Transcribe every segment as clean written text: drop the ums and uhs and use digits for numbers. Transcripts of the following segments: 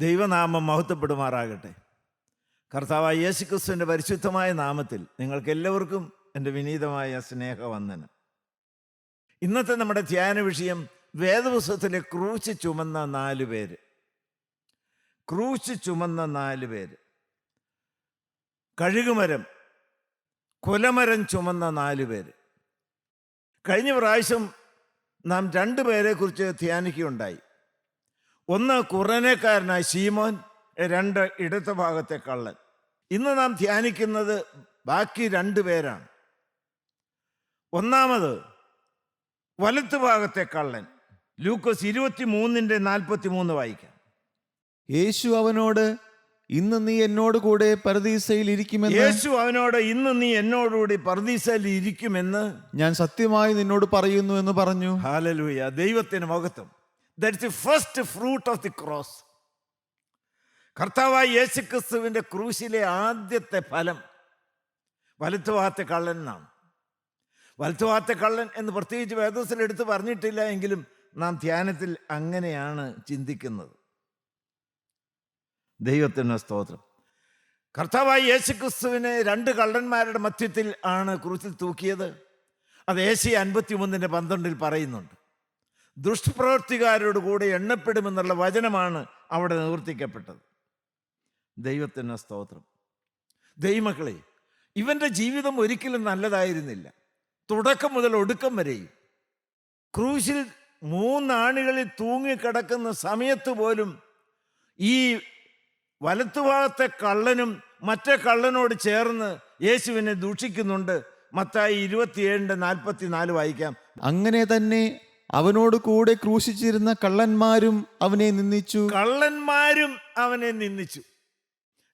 ദൈവനാമം മഹത്വപ്പെടുമാറാകട്ടെ. കർത്താവായ യേശുക്രിസ്തുവിൻ്റെ പരിശുദ്ധമായ നാമത്തിൽ നിങ്ങൾക്ക് എല്ലാവർക്കും എൻ്റെ വിനീതമായ സ്നേഹവന്ദനം. ഇന്നത്തെ നമ്മുടെ ധ്യാന വിഷയം വേദപുസ്തകത്തിലെ ക്രൂശ് ചുമന്ന 4 പേര്. ക്രൂശ് ചുമന്ന 4 പേര്. കഴുകുമരം, കുലമരം ചുമന്ന 4 പേര്. കഴിഞ്ഞ പ്രാവശ്യം നാം 2 പേരെ കുറിച്ച് ധ്യാനിക്കുകയുണ്ടായി. ഒന്ന് കുറേനക്കാരനായ ശീമോൻ, 2 ഇടത്ത ഭാഗത്തെ കള്ളൻ. ഇന്ന് നാം ധ്യാനിക്കുന്നത് ബാക്കി 2 പേരാണ്. ഒന്നാമത് വലത്ത് ഭാഗത്തെ കള്ളൻ. ലൂക്കോസ് 23:43 വായിക്കാം. യേശു അവനോട്, ഇന്ന് നീ എന്നോട് കൂടെ പരദീസയിൽ ഇരിക്കുമെന്ന് ഇരിക്കുമെന്ന് ഞാൻ സത്യമായി നിന്നോട് പറയുന്നു എന്ന് പറഞ്ഞു. ഹല്ലേലൂയ, ദൈവത്തിന് മഹത്വം. That's the first fruit of the cross. കർത്താവായ യേശുക്രിസ്തുവിൻ്റെ ക്രൂശിലെ ആദ്യത്തെ ഫലം വലത്തുഭാഗത്തെ കള്ളൻ എന്നാണ്. വലത്തുഭാഗത്തെ കള്ളൻ എന്ന് പ്രത്യേകിച്ച് വേദപുസ്തകത്തിൽ എടുത്ത് പറഞ്ഞിട്ടില്ല എങ്കിലും നാം ധ്യാനത്തിൽ അങ്ങനെയാണ് ചിന്തിക്കുന്നത്. ദൈവത്തിന് സ്തോത്രം. കർത്താവായ യേശുക്രിസ്തുവിനെ 2 കള്ളന്മാരുടെ മധ്യത്തിൽ ആണ് ക്രൂശിൽ തൂക്കിയത്. അത് ഏശയ്യ 53:12 പറയുന്നുണ്ട്. ദുഷ്പ്രവൃത്തിക്കാരോട് കൂടെ എണ്ണപ്പെടുമെന്നുള്ള വചനമാണ് അവിടെ നിവർത്തിക്കപ്പെട്ടത്. ദൈവത്തിന് സ്തോത്രം. ദൈവമക്കളെ, ഇവൻ്റെ ജീവിതം ഒരിക്കലും നല്ലതായിരുന്നില്ല, തുടക്കം മുതൽ ഒടുക്കം വരെയും. ക്രൂശിൽ 3 ആണികളിൽ തൂങ്ങിക്കിടക്കുന്ന സമയത്ത് പോലും ഈ വലത്തുഭാഗത്തെ കള്ളനും മറ്റേ കള്ളനോട് ചേർന്ന് യേശുവിനെ ദൂഷിക്കുന്നുണ്ട്. മത്തായി 27:44 വായിക്കാം. അങ്ങനെ തന്നെ അവനോട് കൂടെ ക്രൂശിച്ചിരുന്ന കള്ളന്മാരും അവനെ നിന്ദിച്ചു.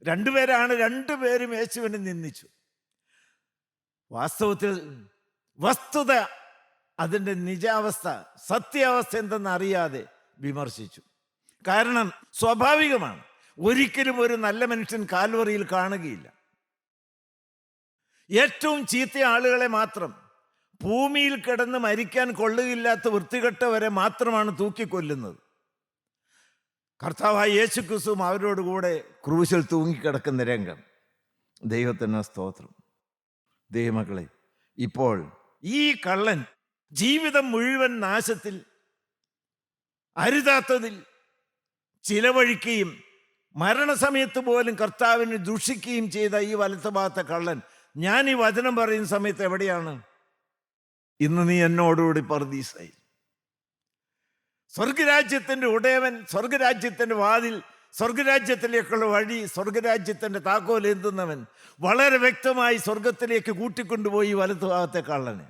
2 പേരാണ്, 2 പേരും യേശുവിനെ നിന്ദിച്ചു. വാസ്തവത്തിൽ വസ്തുത, അതിൻ്റെ നിജാവസ്ഥ, സത്യാവസ്ഥ എന്തെന്ന് അറിയാതെ വിമർശിച്ചു. കാരണം സ്വാഭാവികമാണ്, ഒരിക്കലും ഒരു നല്ല മനുഷ്യൻ കാൽവറിയിൽ കാണുകയില്ല. ഏറ്റവും ചീത്ത ആളുകളെ മാത്രം, ഭൂമിയിൽ കിടന്ന് മരിക്കാൻ കൊള്ളുകയില്ലാത്ത വൃത്തികെട്ടവരെ മാത്രമാണ് തൂക്കിക്കൊല്ലുന്നത്. കർത്താവായ യേശുക്രിസ്തുവും അവരോടുകൂടെ ക്രൂശിൽ തൂങ്ങിക്കിടക്കുന്ന രംഗം. ദൈവത്തിന് സ്തോത്രം. ദൈവമക്കളെ, ഇപ്പോൾ ഈ കള്ളൻ ജീവിതം മുഴുവൻ നാശത്തിൽ, അരുതാത്തതിൽ ചിലവഴിക്കുകയും മരണസമയത്ത് പോലും കർത്താവിനെ ദുഷിക്കുകയും ചെയ്ത ഈ വലത്ത് ഭാഗത്തെ കള്ളൻ, ഞാൻ ഈ വചനം പറയുന്ന സമയത്ത് എവിടെയാണ്? ഇന്ന് നീ എന്നോടുകൂടി പർദീസയിൽ. സ്വർഗരാജ്യത്തിൻ്റെ ഉടയവൻ, സ്വർഗരാജ്യത്തിൻ്റെ വാതിൽ, സ്വർഗരാജ്യത്തിലേക്കുള്ള വഴി, സ്വർഗരാജ്യത്തിൻ്റെ താക്കോൽ എന്തുന്നവൻ വളരെ വ്യക്തമായി സ്വർഗത്തിലേക്ക് കൂട്ടിക്കൊണ്ടുപോയി വലത്ത് ഭാഗത്തെ കള്ളനെ.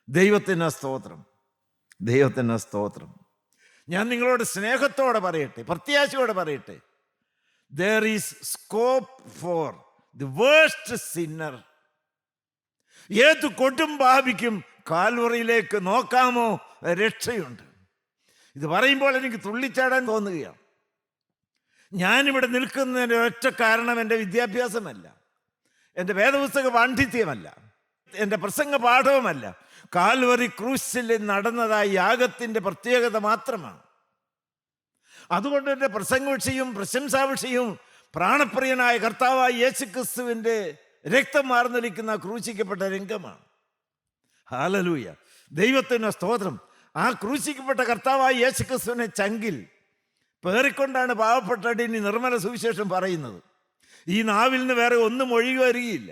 ദൈവത്തിന് സ്തോത്രം, ദൈവത്തിന് സ്തോത്രം. ഞാൻ നിങ്ങളോട് സ്നേഹത്തോടെ പറയട്ടെ, പ്രത്യാശയോടെ പറയട്ടെ, there is scope for the worst sinner. ഏത് കൊടും പാപിക്കും കാൽവറിയിലേക്ക് നോക്കാമോ? രക്ഷയുണ്ട്. ഇത് പറയുമ്പോൾ എനിക്ക് തുള്ളിച്ചാടാൻ തോന്നുകയാണ്. ഞാനിവിടെ നിൽക്കുന്നതിൻ്റെ ഒറ്റ കാരണം എൻ്റെ വിദ്യാഭ്യാസമല്ല, എൻ്റെ വേദപുസ്തക പാണ്ഡിത്യമല്ല, എൻ്റെ പ്രസംഗ പാഠവുമല്ല. കാൽവറി ക്രൂശിൽ നടന്നതായ യാഗത്തിൻ്റെ പ്രത്യേകത മാത്രമാണ്. അതുകൊണ്ട് എൻ്റെ പ്രസംഗ വിഷയവും പ്രശംസാ വിഷയവും പ്രാണപ്രിയനായ കർത്താവായ യേശുക്രിസ്തുവിൻ്റെ രക്തം മാർന്നൊലിക്കുന്ന ക്രൂശിക്കപ്പെട്ട രംഗമാണ്. ഹല്ലേലൂയ, ദൈവത്തിന് സ്തോത്രം. ആ ക്രൂശിക്കപ്പെട്ട കർത്താവായ യേശുക്രിസ്തുവിനെ ചങ്കിൽ പേറിക്കൊണ്ടാണ് പാവപ്പെട്ടടിനി നിർമ്മല സുവിശേഷം പറയുന്നത്. ഈ നാവിൽ നിന്ന് വേറെ ഒന്നും ഒഴുകി വരികയില്ല.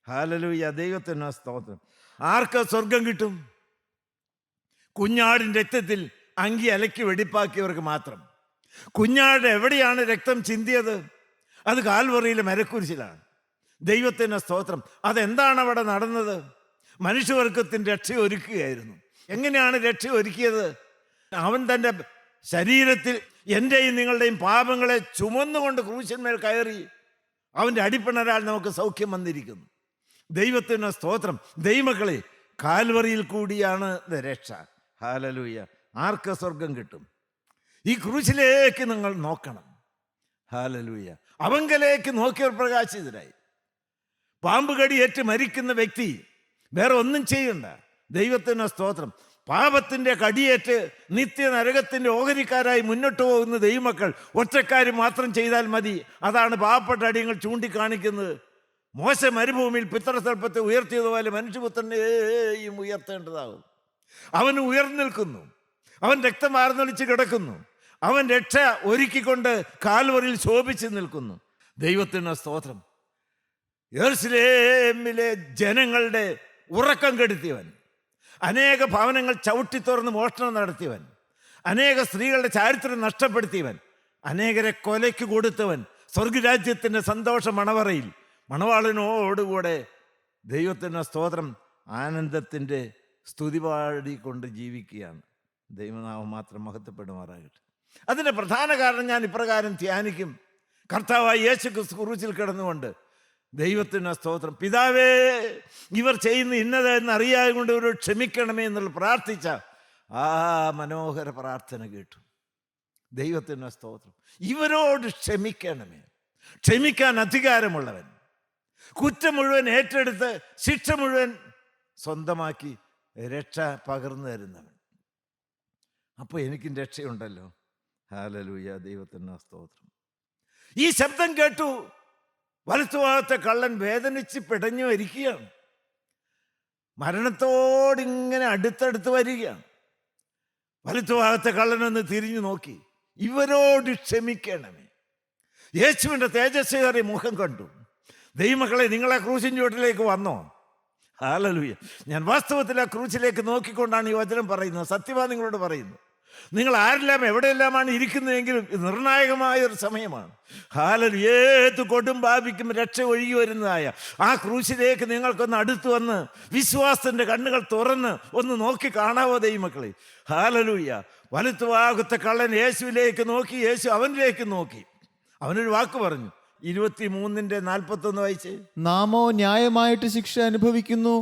ഹല്ലേലൂയ, ദൈവത്തിന് സ്തോത്രം. ആർക്ക് സ്വർഗം കിട്ടും? കുഞ്ഞാടിൻ്റെ രക്തത്തിൽ അങ്കി അലക്കി വെടിപ്പാക്കിയവർക്ക് മാത്രം. കുഞ്ഞാട് എവിടെയാണ് രക്തം ചിന്തിയത്? അത് കാൽവറിയിലെ മരക്കുരിശിലാണ്. ദൈവത്തിന് സ്തോത്രം. അതെന്താണ് അവിടെ നടന്നത്? മനുഷ്യവർഗത്തിൻ്റെ രക്ഷ ഒരുക്കുകയായിരുന്നു. എങ്ങനെയാണ് രക്ഷ ഒരുക്കിയത്? അവൻ തൻ്റെ ശരീരത്തിൽ എൻ്റെയും നിങ്ങളുടെയും പാപങ്ങളെ ചുമന്നുകൊണ്ട് ക്രൂശന്മേൽ കയറി അവൻ്റെ അടിപ്പിണരാൽ നമുക്ക് സൗഖ്യം വന്നിരിക്കുന്നു. ദൈവത്തിന് സ്തോത്രം. ദൈവമക്കളെ, കാൽവറിയിൽ കൂടിയാണ് രക്ഷ. ഹല്ലേലൂയ. ആർക്ക് സ്വർഗം കിട്ടും? ഈ ക്രൂശിലേക്ക് നിങ്ങൾ നോക്കണം. ഹല്ലേലൂയ. അവങ്കലേക്ക് നോക്കിയവർ പ്രകാശിതരായി. പാമ്പ് കടിയേറ്റ് മരിക്കുന്ന വ്യക്തി വേറെ ഒന്നും ചെയ്യണ്ട. ദൈവത്തിന് സ്തോത്രം. പാപത്തിൻ്റെ കടിയേറ്റ് നിത്യനരകത്തിൻ്റെ ഓഹരിക്കാരായി മുന്നോട്ട് പോകുന്ന ദൈവമക്കൾ ഒറ്റക്കാർ മാത്രം ചെയ്താൽ മതി. അതാണ് പാവപ്പെട്ട അടിയങ്ങൾ ചൂണ്ടിക്കാണിക്കുന്നത്. മോശ മരുഭൂമിയിൽ പിതൃസർപ്പത്തെ ഉയർത്തിയതുപോലെ മനുഷ്യപുത്രനെയും ഉയർത്തേണ്ടതാകും. അവൻ ഉയർന്നിൽക്കുന്നു, അവൻ രക്തം വാർന്നൊലിച്ച് കിടക്കുന്നു, അവൻ രക്ഷ ഒരുക്കിക്കൊണ്ട് കാൽവറിയിൽ ശോഭിച്ച് നിൽക്കുന്നു. ദൈവത്തിന് സ്തോത്രം. യെരൂശലേമിലെ ജനങ്ങളുടെ ഉറക്കം കെടുത്തിയവൻ, അനേക ഭവനങ്ങൾ ചവിട്ടി തുറന്ന് മോഷണം നടത്തിയവൻ, അനേക സ്ത്രീകളുടെ ചാരിത്രം നഷ്ടപ്പെടുത്തിയവൻ, അനേകരെ കൊലയ്ക്ക് കൊടുത്തവൻ, സ്വർഗരാജ്യത്തിൻ്റെ സന്തോഷ മണവറയിൽ മണവാളനോടുകൂടെ ദൈവത്തിന് സ്തോത്രം ആനന്ദത്തിൻ്റെ സ്തുതി പാടിക്കൊണ്ട് ജീവിക്കുകയാണ്. ദൈവനാമം മാത്രം മഹത്വപ്പെടുമാറാകട്ടെ. അതിൻ്റെ പ്രധാന കാരണം ഞാൻ ഇപ്രകാരം ധ്യാനിക്കും. കർത്താവായ യേശു ക്രിസ്തു ക്രൂശിൽ കിടന്നുകൊണ്ട് ദൈവത്തിന് സ്തോത്രം, പിതാവേ ഇവർ ചെയ്യുന്ന ഇന്നത് എന്നറിയാതെ കൊണ്ട് ഇവരോട് ക്ഷമിക്കണമേ എന്നുള്ള പ്രാർത്ഥിച്ച ആ മനോഹര പ്രാർത്ഥന കേട്ടു. ദൈവത്തിന് സ്തോത്രം. ഇവരോട് ക്ഷമിക്കണമേ. ക്ഷമിക്കാൻ അധികാരമുള്ളവൻ, കുറ്റം മുഴുവൻ ഏറ്റെടുത്ത് ശിക്ഷ മുഴുവൻ സ്വന്തമാക്കി രക്ഷ പകർന്നു തരുന്നവൻ. അപ്പോൾ എനിക്കും രക്ഷയുണ്ടല്ലോ. ഹല്ലേലൂയ, ദൈവത്തിന് സ്തോത്രം. ഈ ശബ്ദം കേട്ടു വലത്തുഭാഗത്തെ കള്ളൻ വേദനിച്ച് പിടഞ്ഞു വരികയാണ്. മരണത്തോടിങ്ങനെ അടുത്തടുത്ത് വരികയാണ്. വലത്തുഭാഗത്തെ കള്ളനൊന്ന് തിരിഞ്ഞു നോക്കി, ഇവരോട് ക്ഷമിക്കണമേ. യേശുവിൻ്റെ തേജസ്സേറിയ മുഖം കണ്ടു. ദൈവമക്കളെ, നിങ്ങളെ ക്രൂശിൻ ചുവട്ടിലേക്ക് വന്നോ? ഹല്ലേലൂയ. ഞാൻ വാസ്തവത്തിൽ ആ ക്രൂശിലേക്ക് നോക്കിക്കൊണ്ടാണ് ഈ വചനം പറയുന്നത്. സത്യമാണ് നിങ്ങളോട് പറയുന്നു. നിങ്ങൾ ആരെല്ലാം എവിടെയെല്ലാമാണ് ഇരിക്കുന്നതെങ്കിലും ഇത് നിർണായകമായ ഒരു സമയമാണ്. ഹല്ലേലൂയ. ഏത് കൊടും പാപിക്കും രക്ഷ ഒഴുകി വരുന്നതായ ആ ക്രൂശിലേക്ക് നിങ്ങൾക്കൊന്ന് അടുത്ത് വന്ന് വിശ്വാസത്തിൻ്റെ കണ്ണുകൾ തുറന്ന് ഒന്ന് നോക്കി കാണാവോ ദൈവമക്കളെ? ഹല്ലേലൂയ. വലത്തുഭാഗത്തെ കള്ളൻ യേശുവിലേക്ക് നോക്കി, യേശു അവനിലേക്ക് നോക്കി. അവനൊരു വാക്ക് പറഞ്ഞു. 23:41 വായിച്ചേ. നാമോ ന്യായമായിട്ട് ശിക്ഷ അനുഭവിക്കുന്നു,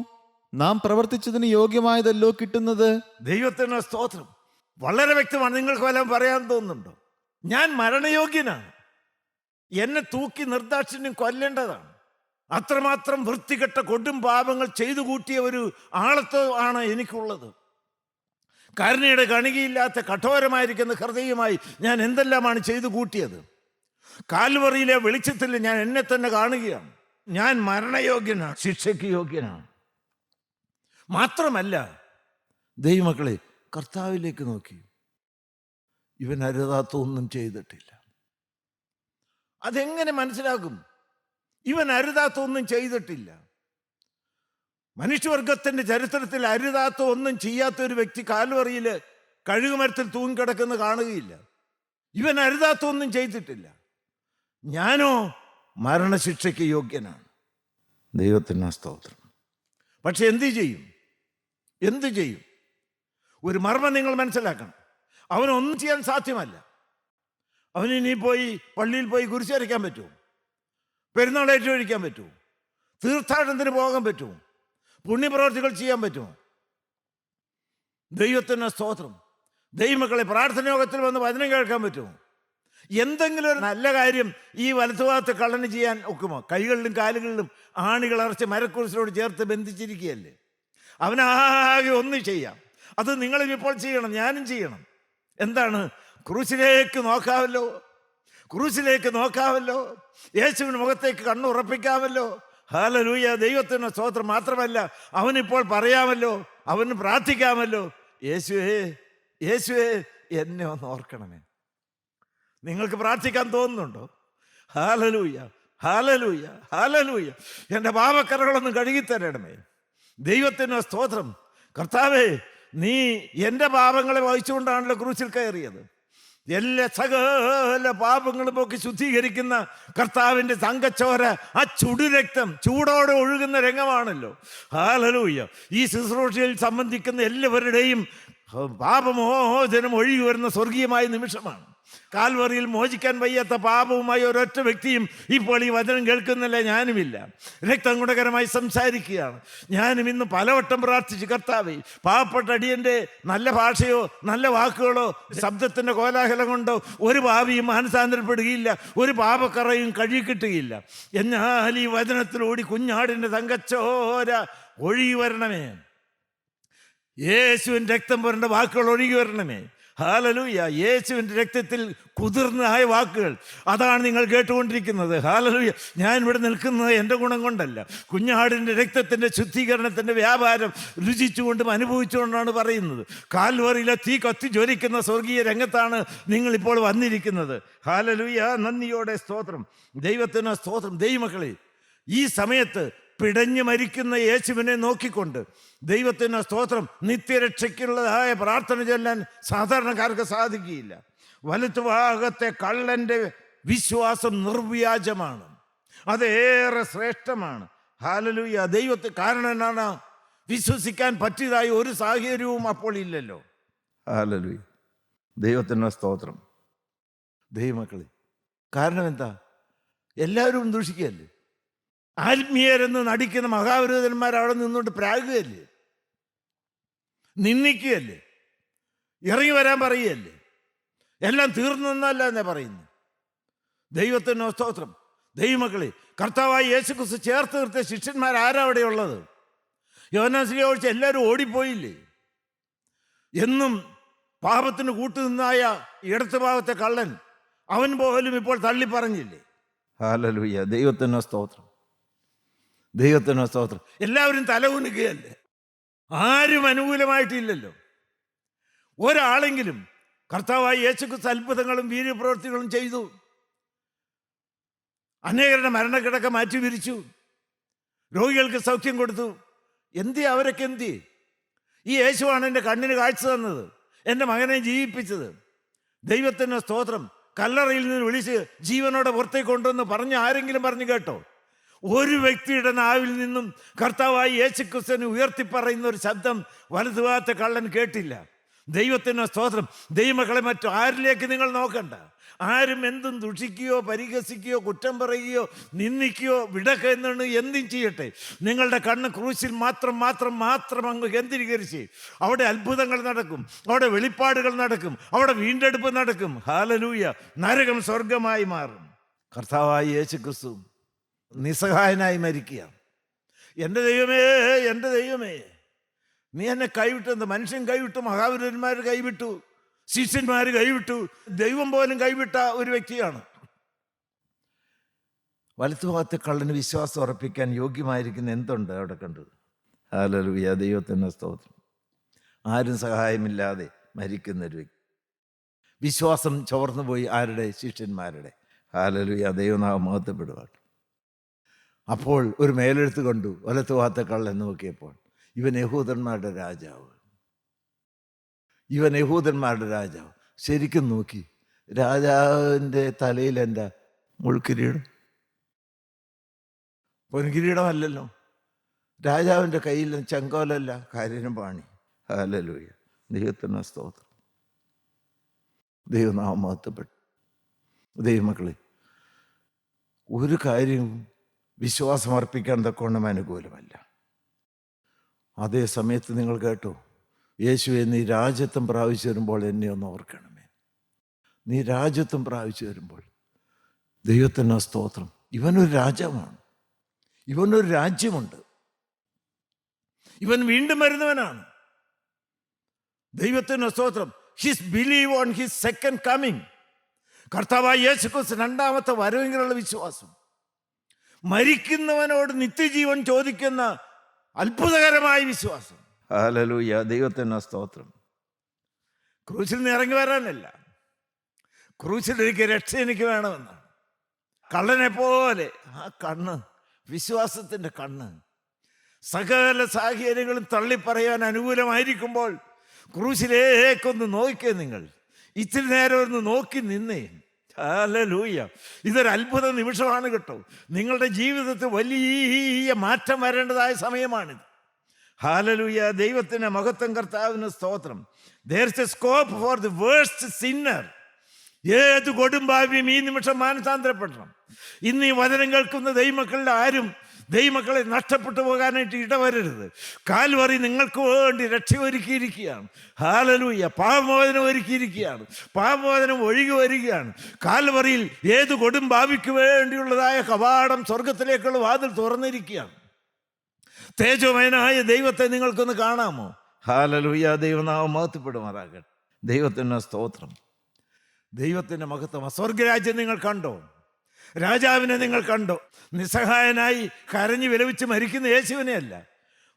നാം പ്രവർത്തിച്ചതിന് യോഗ്യമായതല്ലോ കിട്ടുന്നത്. ദൈവത്തിന് സ്തോത്രം. വളരെ വ്യക്തമാണ്. നിങ്ങൾക്ക് വല്ലതും പറയാൻ തോന്നുന്നുണ്ടോ? ഞാൻ മരണയോഗ്യനാണ്. എന്നെ തൂക്കി നിർദാക്ഷിണ്യം കൊല്ലേണ്ടതാണ്. അത്രമാത്രം വൃത്തികെട്ട കൊടും പാപങ്ങൾ ചെയ്തു കൂട്ടിയ ഒരു ആളത്വമാണ് എനിക്കുള്ളത്. കരുണയുടെ കണികയില്ലാത്ത കഠോരമായിരിക്കുന്ന ഹൃദയമായി ഞാൻ എന്തെല്ലാമാണ് ചെയ്തു കൂട്ടിയത്. കാൽവറിയിലെ വെളിച്ചത്തിൽ ഞാൻ എന്നെ തന്നെ കാണുകയാണ്. ഞാൻ മരണയോഗ്യനാണ്, ശിക്ഷയ്ക്ക് യോഗ്യനാണ്. മാത്രമല്ല ദൈവമക്കളെ, കർത്താവിലേക്ക് നോക്കി, ഇവൻ അരുതാത്ത ഒന്നും ചെയ്തിട്ടില്ല. അതെങ്ങനെ മനസ്സിലാകും? ഇവൻ അരുതാത്ത ഒന്നും ചെയ്തിട്ടില്ല. മനുഷ്യവർഗത്തിൻ്റെ ചരിത്രത്തിൽ അരുതാത്ത ഒന്നും ചെയ്യാത്ത ഒരു വ്യക്തി കാൽവറിയിൽ കഴുകുമരത്തിൽ തൂങ്ങിക്കിടക്കുന്ന കാണുകയില്ല. ഇവൻ അരുതാത്ത ഒന്നും ചെയ്തിട്ടില്ല. ഞാനോ മരണശിക്ഷയ്ക്ക് യോഗ്യനാണ്. ദൈവത്തിന് സ്തോത്രം. പക്ഷെ എന്തു ചെയ്യും? ഒരു മർമ്മം നിങ്ങൾ മനസ്സിലാക്കണം. അവനൊന്നും ചെയ്യാൻ സാധ്യമല്ല. അവനിനി പോയി പള്ളിയിൽ പോയി കുരിശരയ്ക്കാൻ പറ്റുമോ? പെരുന്നാളേറ്റ് കഴിക്കാൻ പറ്റുമോ? തീർത്ഥാടനത്തിന് പോകാൻ പറ്റുമോ? പുണ്യപ്രവർത്തികൾ ചെയ്യാൻ പറ്റുമോ? ദൈവത്തിന് സ്തോത്രം. ദൈവമക്കളെ, പ്രാർത്ഥന യോഗത്തിൽ വന്ന് വചനം കേൾക്കാൻ പറ്റുമോ? എന്തെങ്കിലും ഒരു നല്ല കാര്യം ഈ വലത്തുഭാഗത്ത് കള്ളന് ചെയ്യാൻ ഒക്കുമോ? കൈകളിലും കാലുകളിലും ആണികൾ അറച്ച് മരക്കുരിശിനോട് ചേർത്ത് ബന്ധിച്ചിരിക്കുകയല്ലേ. അവനാകെ ഒന്ന് ചെയ്യാം. അത് നിങ്ങളും ഇപ്പോൾ ചെയ്യണം, ഞാനും ചെയ്യണം. എന്താണ്? ക്രൂശിലേക്ക് നോക്കാമല്ലോ. യേശുവിൻ്റെ മുഖത്തേക്ക് കണ്ണുറപ്പിക്കാമല്ലോ. ഹല്ലേലൂയ, ദൈവത്തിന് സ്തോത്രം. മാത്രമല്ല അവനിപ്പോൾ പറയാമല്ലോ, അവന് പ്രാർത്ഥിക്കാമല്ലോ, യേശുവേ എന്നെ ഒന്ന് ഓർക്കണമേ. നിങ്ങൾക്ക് പ്രാർത്ഥിക്കാൻ തോന്നുന്നുണ്ടോ? ഹല്ലേലൂയ. എൻ്റെ പാപക്കറകളൊന്നും കഴുകിത്തരണമേ. ദൈവത്തിന് സ്തോത്രം. കർത്താവേ, നീ എൻ്റെ പാപങ്ങളെ വഹിച്ചുകൊണ്ടാണല്ലോ ക്രൂശിൽ കയറിയത്. എല്ലാ സകല പാപങ്ങളും ഒക്കെ ശുദ്ധീകരിക്കുന്ന കർത്താവിൻ്റെ തങ്കച്ചോര, ആ ചുടുരക്തം ചൂടോടെ ഒഴുകുന്ന രംഗമാണല്ലോ. ഹല്ലേലൂയ. ഈ ശുശ്രൂഷയിൽ സംബന്ധിക്കുന്ന എല്ലാവരുടെയും പാപമോചനം ഒഴുകി വരുന്ന സ്വർഗീയമായ നിമിഷമാണ്. കാൽവറിയിൽ മോചിക്കാൻ വയ്യാത്ത പാപവുമായി ഒരൊറ്റ വ്യക്തിയും ഇപ്പോൾ ഈ വചനം കേൾക്കുന്നില്ല. ഞാനുമില്ല. രക്തം ഗുണകരമായി സംസാരിക്കുകയാണ്. ഞാനും ഇന്ന് പലവട്ടം പ്രാർത്ഥിച്ചു, കർത്താവേ, പാവപ്പെട്ട അടിയൻ്റെ നല്ല ഭാഷയോ നല്ല വാക്കുകളോ ശബ്ദത്തിൻ്റെ കോലാഹലം കൊണ്ടോ ഒരു പാപിയും മാനസാന്തരപ്പെടുകയില്ല, ഒരു പാപക്കറയും കഴുകിക്കിട്ടുകയില്ല. എന്നാൽ ഈ വചനത്തിലൂടി കുഞ്ഞാടിൻ്റെ തങ്കച്ചോര ഒഴുകി വരണമേ. യേശുവിൻ്റെ രക്തം പുരണ്ട വാക്കുകൾ ഒഴുകി വരണമേ. ഹല്ലേലൂയ. യേശുവിൻ്റെ രക്തത്തിൽ കുതിർന്നതായ വാക്കുകൾ, അതാണ് നിങ്ങൾ കേട്ടുകൊണ്ടിരിക്കുന്നത്. ഹല്ലേലൂയ. ഞാൻ ഇവിടെ നിൽക്കുന്നത് എൻ്റെ ഗുണം കൊണ്ടല്ല, കുഞ്ഞാടിൻ്റെ രക്തത്തിൻ്റെ ശുദ്ധീകരണത്തിൻ്റെ വ്യാപാരം രുചിച്ചുകൊണ്ടും അനുഭവിച്ചുകൊണ്ടാണ് പറയുന്നത്. കാൽവറിയിലെ തീ കത്തി ജ്വലിക്കുന്ന സ്വർഗീയ രംഗത്താണ് നിങ്ങളിപ്പോൾ വന്നിരിക്കുന്നത്. ഹല്ലേലൂയ. നന്ദിയോടെ സ്തോത്രം, ദൈവത്തിന് സ്തോത്രം. ദൈവമക്കളെ, ഈ സമയത്ത് പിടഞ്ഞു മരിക്കുന്ന യേശുവിനെ നോക്കിക്കൊണ്ട് ദൈവത്തിന് സ്തോത്രം നിത്യരക്ഷയ്ക്കുള്ളതായ പ്രാർത്ഥന ചൊല്ലാൻ സാധാരണക്കാർക്ക് സാധിക്കുകയില്ല. വലത്തുഭാഗത്തെ കള്ളൻ്റെ വിശ്വാസം നിർവ്യാജമാണ്, അതേറെ ശ്രേഷ്ഠമാണ്. ഹല്ലേലൂയ. കാരണം എന്നാണ്? വിശ്വസിക്കാൻ പറ്റിയതായി ഒരു സാഹചര്യവും അപ്പോൾ ഇല്ലല്ലോ. ഹല്ലേലൂയ. ദൈവത്തിന് സ്തോത്രം. ദൈവമക്കളെ, കാരണം എന്താ? എല്ലാവരും ദൂഷിക്കുകയല്ലേ. ആത്മീയരെന്ന് നടിക്കുന്ന മഹാപുരോഹിതന്മാർ അവിടെ നിന്നുകൊണ്ട് പ്രാകുകയല്ലേ, നിന്ദിക്കുകയല്ലേ, ഇറങ്ങി വരാൻ പറയുകയല്ലേ, എല്ലാം തീർന്നെന്നല്ല എന്നാ പറയുന്നത്. ദൈവത്തിന് സ്തോത്രം. ദൈവമക്കളെ, കർത്താവായി യേശുക്രിസ്തു ചേർത്ത് നിർത്തിയ ശിഷ്യന്മാർ ആരാ അവിടെ ഉള്ളത്? യോഹന്നാനെ ഒഴിച്ച് എല്ലാവരും ഓടിപ്പോയില്ലേ? എന്നും പാപത്തിന് കൂട്ടുനിന്നായ ഇടത്ത് ഭാഗത്തെ കള്ളൻ, അവൻ പോലും ഇപ്പോൾ തള്ളി പറഞ്ഞില്ലേ. ഹല്ലേലൂയ. ദൈവത്തിന് സ്തോത്രം, ദൈവത്തിന് സ്തോത്രം. എല്ലാവരും തലകുനിക്കുകയല്ലേ, ആരും അനുകൂലമായിട്ടില്ലല്ലോ. ഒരാളെങ്കിലും കർത്താവായി യേശുക്രിസ്തു അത്ഭുതങ്ങളും വീര്യപ്രവൃത്തികളും ചെയ്തു, അനേകരുടെ മരണക്കിടക്ക മാറ്റി വിരിച്ചു, രോഗികൾക്ക് സൗഖ്യം കൊടുത്തു. അവരൊക്കെ എന്തി? ഈ യേശുവാണ് എൻ്റെ കണ്ണിന് കാഴ്ച തന്നത്, എൻ്റെ മകനെ ജീവിപ്പിച്ചത്. ദൈവത്തിന് സ്തോത്രം. കല്ലറയിൽ നിന്ന് വിളിച്ച് ജീവനോടെ പുറത്തേക്ക് കൊണ്ടുവന്ന് പറഞ്ഞ് ആരെങ്കിലും പറഞ്ഞു കേട്ടോ? ഒരു വ്യക്തിയുടെ നാവിൽ നിന്നും കർത്താവായി യേശുക്രിസ്തുവിനെ ഉയർത്തിപ്പറയുന്ന ഒരു ശബ്ദം വലതുഭാഗത്തെ കള്ളൻ കേട്ടില്ല. ദൈവത്തിന് സ്തോത്രം. ദൈവമക്കളെ, മറ്റു ആരിലേക്ക് നിങ്ങൾ നോക്കണ്ട. ആരും എന്തും ദുഷിക്കുകയോ പരിഹസിക്കുകയോ കുറ്റം പറയുകയോ നിന്ദിക്കുകയോ വിടക്കുക എന്നാണ് എന്തും ചെയ്യട്ടെ. നിങ്ങളുടെ കണ്ണ് ക്രൂശിൽ മാത്രം മാത്രം മാത്രം അങ്ങ് കേന്ദ്രീകരിച്ച് അവിടെ അത്ഭുതങ്ങൾ നടക്കും, അവിടെ വെളിപ്പാടുകൾ നടക്കും, അവിടെ വീണ്ടെടുപ്പ് നടക്കും. ഹല്ലേലൂയ. നരകം സ്വർഗമായി മാറും. കർത്താവായി യേശുക്രിസ്തു നിസ്സഹായനായി മരിക്കുക. എൻ്റെ ദൈവമേ, എൻ്റെ ദൈവമേ, നീ എന്നെ കൈവിട്ടെന്ന്. മനുഷ്യൻ കൈവിട്ടു, മഹാപുരുഷന്മാർ കൈവിട്ടു, ശിഷ്യന്മാർ കൈവിട്ടു, ദൈവം പോലും കൈവിട്ട ഒരു വ്യക്തിയാണ്. വലത്തുഭാഗത്തെ കള്ളന് വിശ്വാസം ഉറപ്പിക്കാൻ യോഗ്യമായിരിക്കുന്ന എന്തുണ്ട് അവിടെ കണ്ടത്? ഹല്ലേലൂയ. ദൈവത്തിന് സ്തോത്രം. ആരും സഹായമില്ലാതെ മരിക്കുന്ന ഒരു വ്യക്തി. വിശ്വാസം ചോർന്നു പോയി. ആരുടെ? ശിഷ്യന്മാരുടെ. ഹല്ലേലൂയ. ദൈവനാമം മഹത്വപ്പെടുവാട്ടെ. അപ്പോൾ ഒരു മേലെഴുത്ത് കണ്ടു, വലത്തുഭാഗത്തെ കള്ളൻ നോക്കിയപ്പോൾ, ഇവൻ യഹൂദന്മാരുടെ രാജാവ്, ഇവൻ യഹൂദന്മാരുടെ രാജാവ്. ശരിക്കും നോക്കി, രാജാവിൻ്റെ തലയിൽ എന്താ? മുൾക്കിരീടം. പൊൻകിരീടമല്ലല്ലോ. രാജാവിൻ്റെ കയ്യിൽ ചെങ്കോലല്ല, കാര്യനും പാണി. ഹല്ലേലൂയ. ദൈവത്തിന് സ്തോത്രം. ദൈവനാമം മഹത്വപ്പെട്ടു. ദൈവമക്കളെ, ഒരു കാര്യവും വിശ്വാസമർപ്പിക്കാൻ തക്കവണ്ണം അനുകൂലമല്ല. അതേ സമയത്ത് നിങ്ങൾ കേട്ടോ, യേശുവെ, നീ രാജ്യത്വം പ്രാപിച്ചു വരുമ്പോൾ എന്നെ ഒന്ന് ഓർക്കണമേ. നീ രാജ്യത്വം പ്രാപിച്ചു വരുമ്പോൾ. ദൈവത്തിന് സ്തോത്രം. ഇവനൊരു രാജാവാണ്, ഇവനൊരു രാജ്യമുണ്ട്, ഇവൻ വീണ്ടും വരുന്നവനാണ്. ദൈവത്തിന് സ്തോത്രം. His believe on his second coming. കർത്താവായ യേശുക്രിസ്തു രണ്ടാമത്തെ വരവെങ്കിലുള്ള വിശ്വാസം. മരിക്കുന്നവനോട് നിത്യജീവൻ ചോദിക്കുന്ന അത്ഭുതകരമായ വിശ്വാസം. ഹല്ലേലൂയ. ദൈവത്തിന് സ്തോത്രം. ക്രൂശിൽ നിന്ന് ഇറങ്ങി വരാനല്ല, ക്രൂശിൽ എനിക്ക് രക്ഷ എനിക്ക് വേണമെന്നാണ്. കള്ളനെ പോലെ ആ കണ്ണ്, വിശ്വാസത്തിൻ്റെ കണ്ണ്, സകല സാഹചര്യങ്ങളും തള്ളിപ്പറയാൻ അനുകൂലമായിരിക്കുമ്പോൾ ക്രൂശിലേക്കൊന്ന് നോക്കിയേ. നിങ്ങൾ ഇത്തിരി നേരം ഒന്ന് നോക്കി നിന്നേ. ഹല്ലേലൂയ. ഇതൊരു അത്ഭുത നിമിഷമാണ് കേട്ടോ. നിങ്ങളുടെ ജീവിതത്തിൽ വലിയ മാറ്റം വരേണ്ടതായ സമയമാണിത്. ഹല്ലേലൂയ. ദൈവത്തിന് മഹത്വം, കർത്താവിന് സ്തോത്രം. There is a scope for the worst sinner. ഏത് കൊടുമ്പാവിയും ഈ നിമിഷം മാനസാന്തരപ്പെടണം. ഇന്ന് ഈ വചനം കേൾക്കുന്ന ദൈവമക്കളുടെ ആരും ദൈവമക്കളെ നഷ്ടപ്പെട്ടു പോകാനായിട്ട് ഇടവരരുത്. കാൽവറി നിങ്ങൾക്ക് വേണ്ടി രക്ഷ ഒരുക്കിയിരിക്കുകയാണ്. ഹല്ലേലൂയ. പാപമോചനം ഒരുക്കിയിരിക്കുകയാണ്. പാപമോചനം ഒഴുകി വരികയാണ്. കാൽവറിയിൽ ഏത് കൊടുമ്പാവിക്ക് വേണ്ടിയുള്ളതായ കവാടം, സ്വർഗത്തിലേക്കുള്ള വാതിൽ തുറന്നിരിക്കുകയാണ്. തേജോമയനായ ദൈവത്തെ നിങ്ങൾക്കൊന്ന് കാണാമോ? ഹല്ലേലൂയ. ദൈവനാമം മഹത്വപ്പെടുമാറാകട്ടെ. ദൈവത്തിന് സ്തോത്രം. ദൈവത്തിൻ്റെ മഹത്വം. സ്വർഗരാജ്യം നിങ്ങൾ കണ്ടോ? രാജാവിനെ നിങ്ങൾ കണ്ടോ? നിസ്സഹായനായി കരഞ്ഞു വിലപിച്ച് മരിക്കുന്ന യേശുവിനെ അല്ല.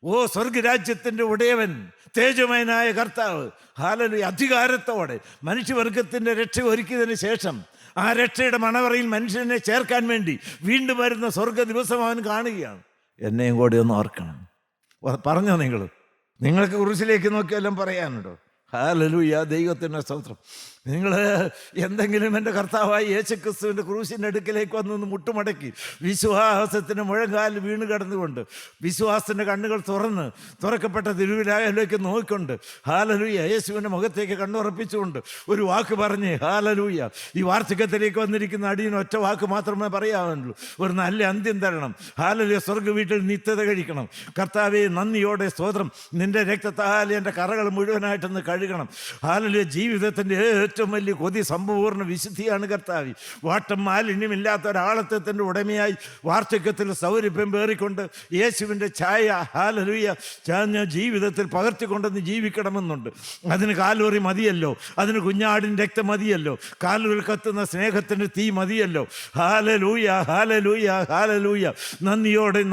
ഓ, സ്വർഗരാജ്യത്തിൻ്റെ ഉടയവൻ, തേജോമയനായ കർത്താവ്, ഹല്ലേലൂയ, അധികാരത്തോടെ മനുഷ്യവർഗത്തിൻ്റെ രക്ഷ ഒരുക്കിയതിന് ശേഷം ആ രക്ഷയുടെ മണവറയിൽ മനുഷ്യനെ ചേർക്കാൻ വേണ്ടി വീണ്ടും വരുന്ന സ്വർഗ ദിവസം അവൻ കാണുകയാണ്. എന്നെയും കൂടി ഒന്ന് ഓർക്കണം. പറഞ്ഞോ നിങ്ങൾക്ക് കുരിശിലേക്ക് നോക്കിയെല്ലാം പറയാനുണ്ടോ? ഹല്ലേലൂയ. ദൈവത്തിൻ്റെ സ്തോത്രം. നിങ്ങൾ എന്തെങ്കിലും എൻ്റെ കർത്താവായ യേശുക്രിസ്തുവിൻ്റെ ക്രൂശിൻ്റെ അടുക്കിലേക്ക് വന്നൊന്ന് മുട്ടുമടക്കി വിശ്വാസത്തിൻ്റെ മുഴങ്കാലിൽ വീണ് കിടന്നുകൊണ്ട് വിശ്വാസത്തിൻ്റെ കണ്ണുകൾ തുറക്കപ്പെട്ട തിരുവിലായിലേക്ക് നോക്കിക്കൊണ്ട് ഹല്ലേലൂയ യേശുവിൻ്റെ മുഖത്തേക്ക് കണ്ണുറപ്പിച്ചുകൊണ്ട് ഒരു വാക്ക് പറഞ്ഞ് ഹല്ലേലൂയ. ഈ വാർദ്ധക്യത്തിലേക്ക് വന്നിരിക്കുന്ന അടിയന് ഒറ്റ വാക്ക് മാത്രമേ പറയാവുള്ളൂ. ഒരു നല്ല അന്ത്യം തരണം. ഹല്ലേലൂയ. സ്വർഗ്ഗ വീട്ടിൽ നിത്യത കഴിക്കണം. കർത്താവേ, നന്ദിയോടെ സ്തോത്രം. നിൻ്റെ രക്തത്താൽ എൻ്റെ കറകൾ മുഴുവനായിട്ടൊന്ന് കഴുകണം. ഹല്ലേലൂയ. ജീവിതത്തിൻ്റെ ഏറ്റവും വലിയ കൊതി സമ്പൂർണ്ണ വിശുദ്ധിയാണ് കർത്താവി. വാട്ടം മാലിന്യമില്ലാത്ത ഒരാളത്വത്തിൻ്റെ ഉടമയായി വാർദ്ധക്യത്തിൽ സൗരഭ്യം പേറിക്കൊണ്ട് യേശുവിൻ്റെ ഛായ ഹല്ലേലൂയ ജീവിതത്തിൽ പകർത്തിക്കൊണ്ടെന്ന് ജീവിക്കണമെന്നുണ്ട്. അതിന് കാലോറി മതിയല്ലോ, അതിന് കുഞ്ഞാടിൻ്റെ രക്തം മതിയല്ലോ, കാലുകൾ കത്തുന്ന സ്നേഹത്തിൻ്റെ തീ മതിയല്ലോ. Hallelujah, hallelujah, hallelujah.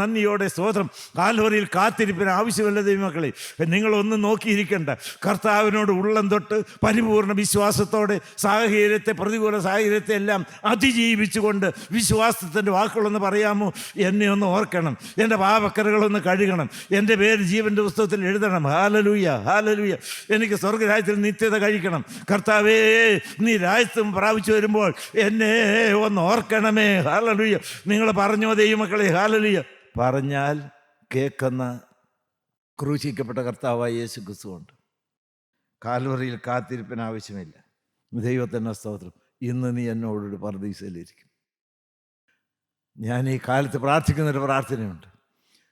നന്ദിയോടെ സ്തോത്രം. കാലോറിയിൽ കാത്തിരിപ്പിന് ആവശ്യമില്ല ദൈവമക്കളെ. നിങ്ങളൊന്നും നോക്കിയിരിക്കണ്ട. കർത്താവിനോട് ഉള്ളം തൊട്ട് പരിപൂർണ്ണ വിശ്വാസത്തോടെ പ്രതികൂല സാഹചര്യത്തെ എല്ലാം അതിജീവിച്ചുകൊണ്ട് വിശ്വാസത്തിൻ്റെ വാക്കുകളൊന്ന് പറയാമോ? എന്നെ ഒന്ന് ഓർക്കണം, എൻ്റെ പാപക്കറകളൊന്ന് കഴുകണം, എൻ്റെ പേര് ജീവൻ്റെ പുസ്തകത്തിൽ എഴുതണം. Hallelujah, hallelujah. എനിക്ക് സ്വർഗ്ഗരാജ്യത്തിൽ നിത്യത കഴിക്കണം. കർത്താവേ, നീ രാജ്യത്വം പ്രാപിച്ചു വരുമ്പോൾ എന്നെ ഒന്ന് ഓർക്കണമേ. ഹല്ലേലൂയ. നിങ്ങൾ പറഞ്ഞോ ദൈവമക്കളെ? ഹല്ലേലൂയ. പറഞ്ഞാൽ കേൾക്കുന്ന ക്രൂശിക്കപ്പെട്ട കർത്താവായ യേശു ക്രിസ്തുവുണ്ട്. കാൽവറിയിൽ കാത്തിരിപ്പിന് ആവശ്യമില്ല. ദൈവത്തിൻ്റെ സ്തോത്രം. ഇന്ന് നീ എന്നോടൊരു പർദീസയിലിരിക്കും. ഞാൻ ഈ കാലത്ത് പ്രാർത്ഥിക്കുന്നൊരു പ്രാർത്ഥനയുണ്ട്.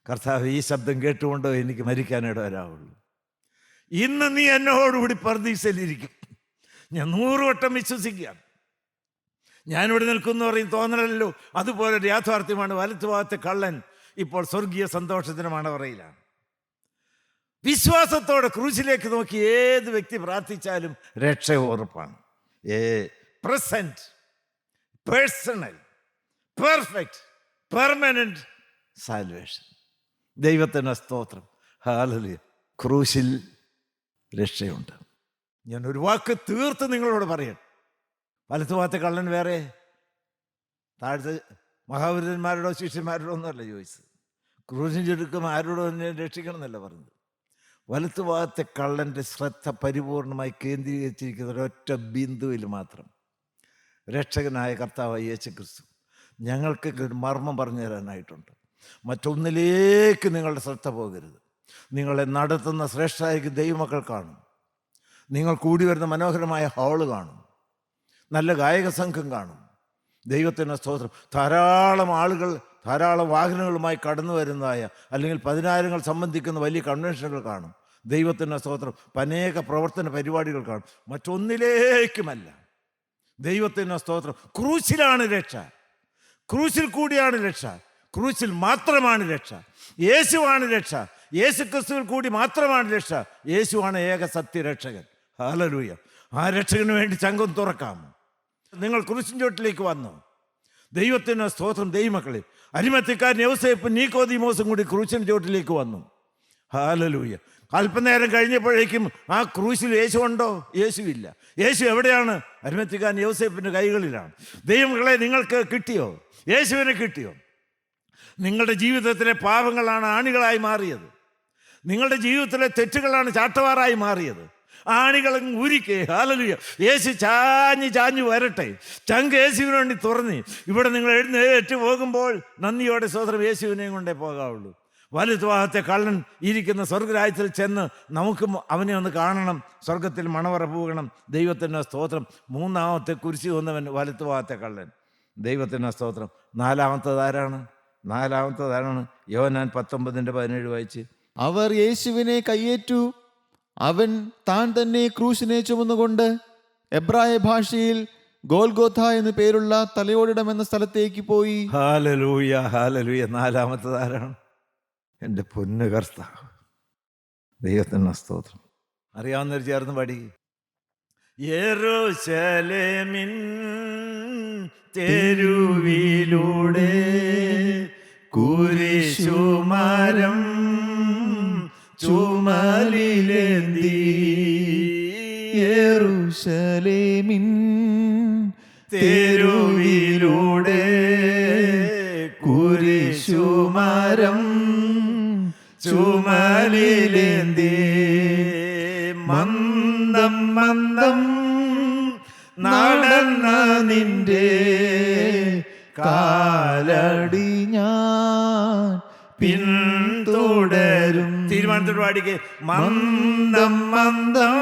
കർത്താവ്, ഈ ശബ്ദം കേട്ടുകൊണ്ടോ എനിക്ക് മരിക്കാനിട വരാവുള്ളൂ. ഇന്ന് നീ എന്നോടുകൂടി പർദീസയിലിരിക്കും. ഞാൻ 100 വട്ടം വിശ്വസിക്കുകയാണ്. ഞാനിവിടെ നിൽക്കുന്നു പറയും തോന്നലല്ലോ, അതുപോലെ ഒരു യാഥാർത്ഥ്യമാണ്. വലത്തുഭാഗത്തെ കള്ളൻ ഇപ്പോൾ സ്വർഗീയ സന്തോഷത്തിന് മണവറയിലാണ്. വിശ്വാസത്തോടെ ക്രൂശിലേക്ക് നോക്കി ഏത് വ്യക്തി പ്രാർത്ഥിച്ചാലും രക്ഷ ഉറപ്പാണ്. Present, personal, perfect, permanent salvation. ദൈവത്തിൻ്റെ സ്തോത്രം. ഹല്ലേലൂയ. ക്രൂശിൽ രക്ഷയുണ്ട്. ഞാൻ ഒരു വാക്ക് തീർത്ത് നിങ്ങളോട് പറയണം. വലത്തുഭാഗത്തെ കള്ളൻ വേറെ, താഴത്തെ മഹാപുരുഷന്മാരോടോ ശിഷ്യന്മാരോടോ ഒന്നുമല്ല ചോദിച്ചത്. ക്രൂശിന് ചുരുക്കം ആരോടോ എന്നെ രക്ഷിക്കണം എന്നല്ല പറഞ്ഞത്. വലത്തുഭാഗത്തെ കള്ളൻ്റെ ശ്രദ്ധ പരിപൂർണമായി കേന്ദ്രീകരിച്ചിരിക്കുന്ന ഒരൊറ്റ ബിന്ദുവിൽ മാത്രം. രക്ഷകനായ കർത്താവായ യേശു ക്രിസ്തു ഞങ്ങൾക്ക് ഒരു മർമ്മം പറഞ്ഞു തരാനായിട്ടുണ്ട്. മറ്റൊന്നിലേക്ക് നിങ്ങളുടെ ശ്രദ്ധ പോകരുത്. നിങ്ങളെ നടത്തുന്ന ശ്രേഷ്ഠായ ദൈവമക്കൾ കാണും. നിങ്ങൾ കൂടി വരുന്ന മനോഹരമായ ഹാള് കാണും. നല്ല ഗായക സംഘം കാണും. ദൈവത്തിൻ്റെ സ്തോത്രം. ധാരാളം ആളുകൾ ധാരാളം വാഹനങ്ങളുമായി കടന്നു വരുന്നതായ അല്ലെങ്കിൽ 10,000 സംബന്ധിക്കുന്ന വലിയ കൺവെൻഷനുകൾ കാണും. ദൈവത്തിൻ്റെ സ്തോത്രം. അനേക പ്രവർത്തന പരിപാടികൾ കാണും. മറ്റൊന്നിലേക്കുമല്ല. ദൈവത്തിൻ്റെ സ്തോത്രം. ക്രൂശിലാണ് രക്ഷ. ക്രൂശിൽ കൂടിയാണ് രക്ഷ. ക്രൂശിൽ മാത്രമാണ് രക്ഷ. യേശുവാണ് രക്ഷ. യേശു ക്രിസ്തുവിൽ കൂടി മാത്രമാണ് രക്ഷ. യേശുവാണ് ഏക സത്യരക്ഷകൻ. ഹല്ലേലൂയ. ആ രക്ഷകന് വേണ്ടി ചങ്കം തുറക്കാം. നിങ്ങൾ ക്രൂശിൻ ചോട്ടിലേക്ക് വന്നു. ദൈവത്തിൻ്റെ സ്തോത്രം. ദൈവമക്കളെ, അരിമത്യക്കാരൻ യൗസേപ്പും നീക്കോദീമോസും കൂടി ക്രൂശിൻ ചോട്ടിലേക്ക് വന്നു. ഹല്ലേലൂയ. അല്പനേരം കഴിഞ്ഞപ്പോഴേക്കും ആ ക്രൂശിൽ യേശു ഉണ്ടോ? യേശുവില്ല. യേശു എവിടെയാണ്? അരിമത്യക്കാരൻ യൗസേപ്പിൻ്റെ കൈകളിലാണ്. ദൈവമക്കളെ, നിങ്ങൾക്ക് കിട്ടിയോ? യേശുവിനെ കിട്ടിയോ? നിങ്ങളുടെ ജീവിതത്തിലെ പാപങ്ങളാണ് ആണികളായി മാറിയത്. നിങ്ങളുടെ ജീവിതത്തിലെ തെറ്റുകളാണ് ചാട്ടവാറായി മാറിയത്. ആണികളും ഊരിക്കേ. ഹല്ലേലൂയ. യേശു ചാഞ്ഞു വരട്ടെ. ചങ്ക് യേശുവിന് വേണ്ടി തുറന്ന് ഇവിടെ നിങ്ങൾ എഴുന്നേറ്റ് പോകുമ്പോൾ നന്ദിയോടെ സ്തോത്രം യേശുവിനെയും കൊണ്ടേ പോകാവുള്ളൂ. വലതുഭാഗത്തെ കള്ളൻ ഇരിക്കുന്ന സ്വർഗരാജ്യത്തിൽ ചെന്ന് നമുക്കും അവനെ ഒന്ന് കാണണം. സ്വർഗത്തിൽ മണവറ പോകണം. ദൈവത്തിൻ്റെ സ്തോത്രം. 3-ാമത്തെ കുരിശി വന്നവൻ വലത്തുഭാഗത്തെ കള്ളൻ. ദൈവത്തിൻ്റെ സ്തോത്രം. 4-ാമത്തേതാരാണ്? യോഹന്നാൻ 19:17 വായിച്ച്. അവർ യേശുവിനെ കയ്യേറ്റു. അവൻ താൻ തന്നെ ക്രൂശിനെ ചുമന്നുകൊണ്ട് എബ്രായ ഭാഷയിൽ ഗോൽഗോഥ എന്ന് പേരുള്ള തലയോടിടം എന്ന സ്ഥലത്തേക്ക് പോയി. Hallelujah, hallelujah. 4-ാമത്തേതാരാണ്? എൻ്റെ പൊന്നു കർത്താവ്. ദൈവത്തിന് സ്തോത്രം. അറിയാവുന്നവർ ചേർന്ന് പാടി. യെരൂശലേമിൻ തെരുവിലൂടെ കുരിശുമരം ചുമലിലേന്തി, യെരൂശലേമിൻ തെരുവിലൂടെ കുരിശുമരം ചുമലിലേന്തി, മന്ദം മന്ദം നടന്ന നിന്റെ കാലടി ഞാൻ പിന്തുടരും. തീരുമാനത്തോട് പാടിക്കേ. മന്ദം മന്ദം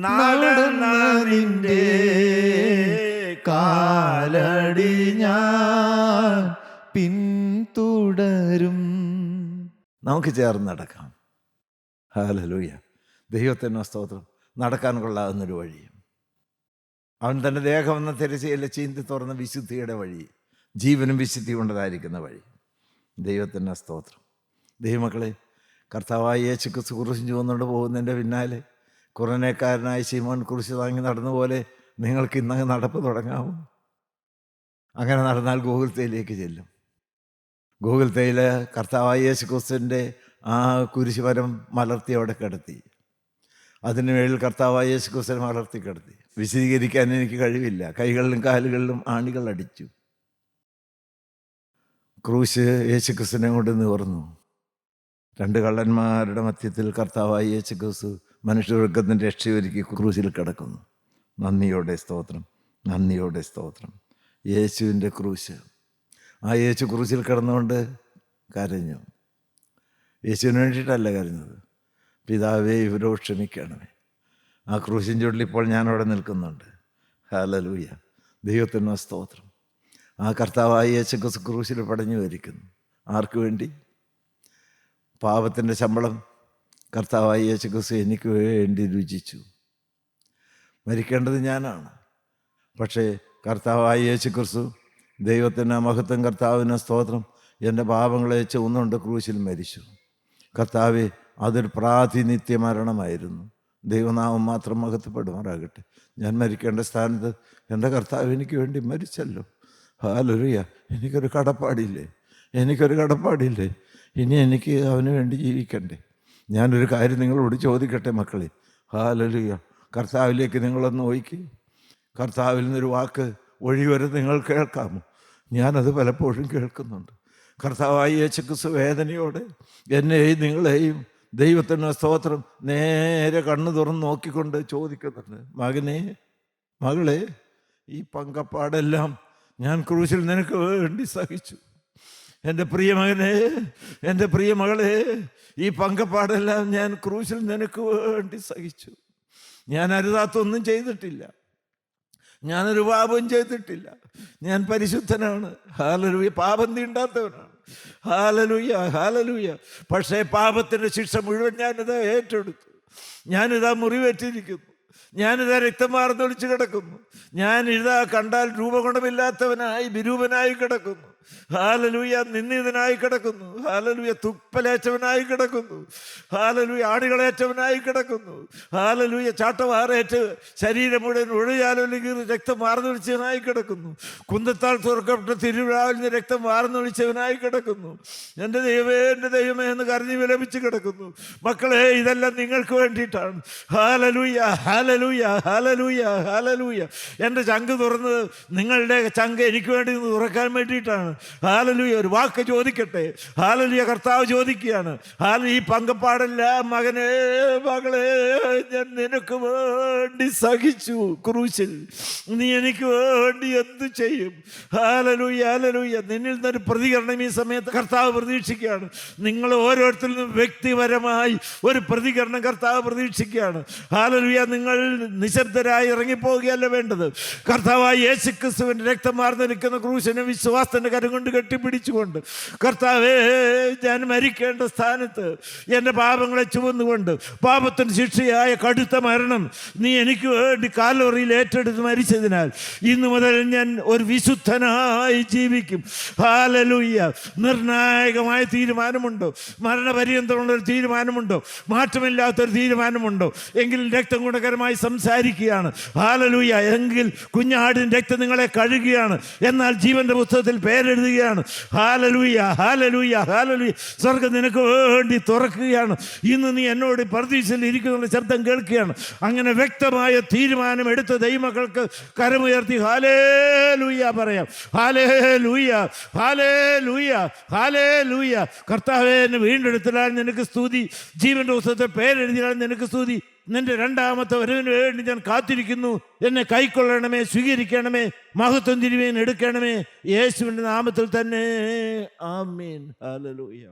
നടന്ന നിന്റെ കാലടി ഞാൻ പിന്തുടരും. നമുക്ക് ചേർന്ന് നടക്കാം. ഹല്ലേലൂയ. ദൈവത്തിന് സ്തോത്രം. നടക്കാൻ കൊള്ളാവുന്നൊരു വഴി. അവൻ തൻ്റെ ദേഹം എന്ന തിരശ്ശീല ചീന്തി തുറന്ന വിശുദ്ധിയുടെ വഴി, ജീവനും വിശുദ്ധി കൊണ്ടതായിരിക്കുന്ന വഴി. ദൈവത്തിന് സ്തോത്രം. ദൈവമക്കളെ, കർത്താവായ യേശു ക്രിസ്തു കുരിശ് ചുമന്നുകൊണ്ട് പോകുന്നതിൻ്റെ പിന്നാലെ കുറനേക്കാരനായ ശിമോൻ കുരിശ് താങ്ങി നടന്ന പോലെ നിങ്ങൾക്ക് ഇന്ന് നടപ്പ് തുടങ്ങാവും. അങ്ങനെ നടന്നാൽ ഗോകുൽത്തയിലേക്ക് ചെല്ലും. ഗോകുൽത്തയിൽ കർത്താവായ യേശു ക്രിസ്തുവിൻ്റെ ആ കുരിശുമരം മലർത്തി അവിടെ കിടത്തി. അതിന് മേളിൽ കർത്താവായ യേശു ക്രിസ്തുവിനെ മലർത്തി കിടത്തി. വിശദീകരിക്കാൻ എനിക്ക് കഴിവില്ല. കൈകളിലും കാലുകളിലും ആണികൾ അടിച്ചു. ക്രൂശ് യേശു ക്രിസ്തുവിനെ കൊണ്ട് നിവർന്നു. രണ്ട് കള്ളന്മാരുടെ മധ്യത്തിൽ കർത്താവായ യേശു ക്രിസ്തു മനുഷ്യവർഗത്തിൻ്റെ രക്ഷയൊരുക്കി ക്രൂശിൽ കിടക്കുന്നു. നന്ദിയോടെ സ്തോത്രം, നന്ദിയോടെ സ്തോത്രം. യേശുവിൻ്റെ ക്രൂശ്. ആ യേശു ക്രൂശിൽ കിടന്നുകൊണ്ട് കരഞ്ഞു. യേശുവിന് വേണ്ടിയിട്ടല്ല കരഞ്ഞത്. പിതാവേ, ഇവരോട് ക്ഷമിക്കണമേ. ആ ക്രൂശിൻ ചുവട്ടിൽ ഇപ്പോൾ ഞാനവിടെ നിൽക്കുന്നുണ്ട്. ഹല്ലേലൂയ. ദൈവത്തിന് സ്തോത്രം. ആ കർത്താവായ യേശു ക്രിസ്തു ക്രൂശിൽ പടഞ്ഞു വരിക്കുന്നു. ആർക്ക് വേണ്ടി? പാപത്തിൻ്റെ ശമ്പളം കർത്താവായ യേശു ക്രിസ്തു എനിക്ക് വേണ്ടി രുചിച്ചു. മരിക്കേണ്ടത് ഞാനാണ്. പക്ഷേ കർത്താവായ യേശു ക്രിസ്തു, ദൈവത്തിന് മഹത്വം, കർത്താവിന് സ്തോത്രം, എൻ്റെ പാപങ്ങളെ ചുവന്നുകൊണ്ട് ക്രൂശിൽ മരിച്ചു. കർത്താവെ, അതൊരു പ്രാതിനിത്യ മരണമായിരുന്നു. ദൈവനാമം മാത്രം മഹത്വപ്പെടുമാറാകട്ടെ. ഞാൻ മരിക്കേണ്ട സ്ഥാനത്ത് എൻ്റെ കർത്താവ് എനിക്ക് വേണ്ടി മരിച്ചല്ലോ. ഹല്ലേലൂയ. എനിക്കൊരു കടപ്പാടില്ലേ? ഇനി എനിക്ക് അവന് വേണ്ടി ജീവിക്കണ്ടേ? ഞാനൊരു കാര്യം നിങ്ങളോട് ചോദിക്കട്ടെ മക്കളെ. ഹല്ലേലൂയ. കർത്താവിലേക്ക് നിങ്ങളൊന്ന് നോക്കി. കർത്താവിൽ നിന്നൊരു വാക്ക് ഒഴിവരെ നിങ്ങൾ കേൾക്കാമോ? ഞാനത് പലപ്പോഴും കേൾക്കുന്നുണ്ട്. കർത്താവായ യേശു ക്രിസ്തു വേദനയോടെ എന്നെയും നിങ്ങളെയും, ദൈവത്തിന് സ്തോത്രം, നേരെ കണ്ണു തുറന്ന് നോക്കിക്കൊണ്ട് ചോദിക്കുന്നുണ്ട്. മകനെ, മകളെ, ഈ പങ്കപ്പാടെല്ലാം ഞാൻ ക്രൂശിൽ നിനക്ക് വേണ്ടി സഹിച്ചു. എൻ്റെ പ്രിയ മകനെ, എൻ്റെ പ്രിയ മകളെ, ഈ പങ്കപ്പാടെല്ലാം ഞാൻ ക്രൂശിൽ നിനക്ക് വേണ്ടി സഹിച്ചു. ഞാൻ അരുതാത്തൊന്നും ചെയ്തിട്ടില്ല. ഞാനൊരു പാപം ചെയ്തിട്ടില്ല. ഞാൻ പരിശുദ്ധനാണ്. ഹല്ലേലൂയ. പാപം തീണ്ടാത്തവനാണ്. Hallelujah, hallelujah. പക്ഷേ പാപത്തിൻ്റെ ശിക്ഷ മുഴുവൻ ഞാനിതാ ഏറ്റെടുത്തു. ഞാനിതാ മുറിവേറ്റിരിക്കുന്നു. ഞാനിതാ രക്തം വാർന്നൊലിച്ച് കിടക്കുന്നു. ഞാനിതാ കണ്ടാൽ രൂപഗുണമില്ലാത്തവനായി വിരൂപനായി കിടക്കുന്നു. ഹല്ലേലൂയ. നിന്ദിതനായി കിടക്കുന്നു. ഹല്ലേലൂയ. തുപ്പലേറ്റവനായി കിടക്കുന്നു. ഹല്ലേലൂയ. ആണികളേറ്റവനായി കിടക്കുന്നു. ഹല്ലേലൂയ. ചാട്ടവാറേറ്റ് ശരീരം മുഴുവൻ ഒഴിയാലൊലിക്ക് രക്തം വാർന്നൊലിച്ചവനായി കിടക്കുന്നു. കുന്തത്താൽ തുറക്കപ്പെട്ട തിരുവിഴാവിൽ നിന്ന് രക്തം വാർന്നൊലിച്ചവനായി കിടക്കുന്നു. എൻ്റെ ദൈവമേ, എൻ്റെ ദൈവമേ എന്ന് കരഞ്ഞു വിലപിച്ച് കിടക്കുന്നു. മക്കളെ, ഇതെല്ലാം നിങ്ങൾക്ക് വേണ്ടിയിട്ടാണ്. Hallelujah, hallelujah, hallelujah, hallelujah. എൻ്റെ ചങ്ക് തുറന്നത് നിങ്ങളുടെ ചങ്ക് എനിക്ക് വേണ്ടി തുറക്കാൻ വേണ്ടിയിട്ടാണ്. ഹല്ലേലൂയ. ഒരു വാക്ക് ചോദിക്കട്ടെ. ഹല്ലേലൂയ. കർത്താവ് ചോദിക്കുകയാണ്. ഈ പങ്കപ്പാടല്ല മകനെ, മകളെ, ഞാൻ നിനക്ക് വേണ്ടി സഹിച്ചു ക്രൂശിൽ. നീ എനിക്ക് വേണ്ടി എന്ത് ചെയ്യും? Hallelujah, hallelujah. നിന്നിൽ നിന്നൊരു പ്രതികരണം ഈ സമയത്ത് കർത്താവ് പ്രതീക്ഷിക്കുകയാണ്. നിങ്ങൾ ഓരോരുത്തരിൽ നിന്നും വ്യക്തിപരമായി ഒരു പ്രതികരണം കർത്താവ് പ്രതീക്ഷിക്കുകയാണ്. ഹല്ലേലൂയ. നിങ്ങൾ നിശബ്ദരായി ഇറങ്ങിപ്പോവുകയല്ല വേണ്ടത്. കർത്താവായ യേശു ക്രിസ്തുവിൻ്റെ രക്തം വാർന്നു നിൽക്കുന്ന ക്രൂശിനെ വിശ്വാസത്തിൻ്റെ കരം കൊണ്ട് കെട്ടിപ്പിടിച്ചുകൊണ്ട്, കർത്താവേ, ഞാൻ മരിക്കേണ്ട സ്ഥാനത്ത് എൻ്റെ പാപങ്ങളെ ചുവന്നുകൊണ്ട്, പാപത്തിന് ശിക്ഷയായ കടുത്ത മരണം നീ എനിക്ക് എനിക്ക് വേണ്ടി കാൽവറിയിൽ ഏറ്റെടുത്ത് മരിച്ചതിനാൽ ഇന്നു മുതൽ ഞാൻ ഒരു വിശുദ്ധനായി ജീവിക്കും. ഹല്ലേലൂയ. നിർണായകമായ തീരുമാനമുണ്ടോ? മരണപര്യന്തമുള്ളൊരു തീരുമാനമുണ്ടോ? മാറ്റമില്ലാത്തൊരു തീരുമാനമുണ്ടോ? എങ്കിൽ രക്തം ഗുണകരമായി സംസാരിക്കുകയാണ്. ഹല്ലേലൂയ. എങ്കിൽ കുഞ്ഞാടിൻ്റെ രക്തം നിങ്ങളെ കഴുകുകയാണ്, എന്നാൽ ജീവന്റെ പുസ്തകത്തിൽ പേരെഴുതുകയാണ്. Hallelujah, hallelujah, hallelujah. സ്വർഗ്ഗം നിനക്ക് വേണ്ടി തുറക്കുകയാണ്. ഇന്ന് നീ എന്നോട് പർദീസയിൽ ഇരിക്കുന്ന ശബ്ദം കേൾക്കുകയാണ്. അങ്ങനെ വ്യക്തമായ തീരുമാനം എടുത്ത ദൈവമക്കൾക്ക് കരമുയർത്തി ഹല്ലേലൂയ പറയാം. Hallelujah, hallelujah, hallelujah. കർത്താവേ, എന്നെ വീണ്ടെടുത്തലാൽ നിനക്ക് സ്തുതി. ജീവന്റെ പുസ്തകത്തിൽ പേരെഴുതിയാൽ നിനക്ക് സ്തുതി. നിന്റെ രണ്ടാമത്തെ വരവിന് വേണ്ടി ഞാൻ കാത്തിരിക്കുന്നു. എന്നെ കൈക്കൊള്ളണമേ, സ്വീകരിക്കണമേ, മഹത്വം തിരുമേൻ എടുക്കണമേ. യേശുവിൻ്റെ നാമത്തിൽ തന്നെ. ആമേൻ. ഹല്ലേലൂയ.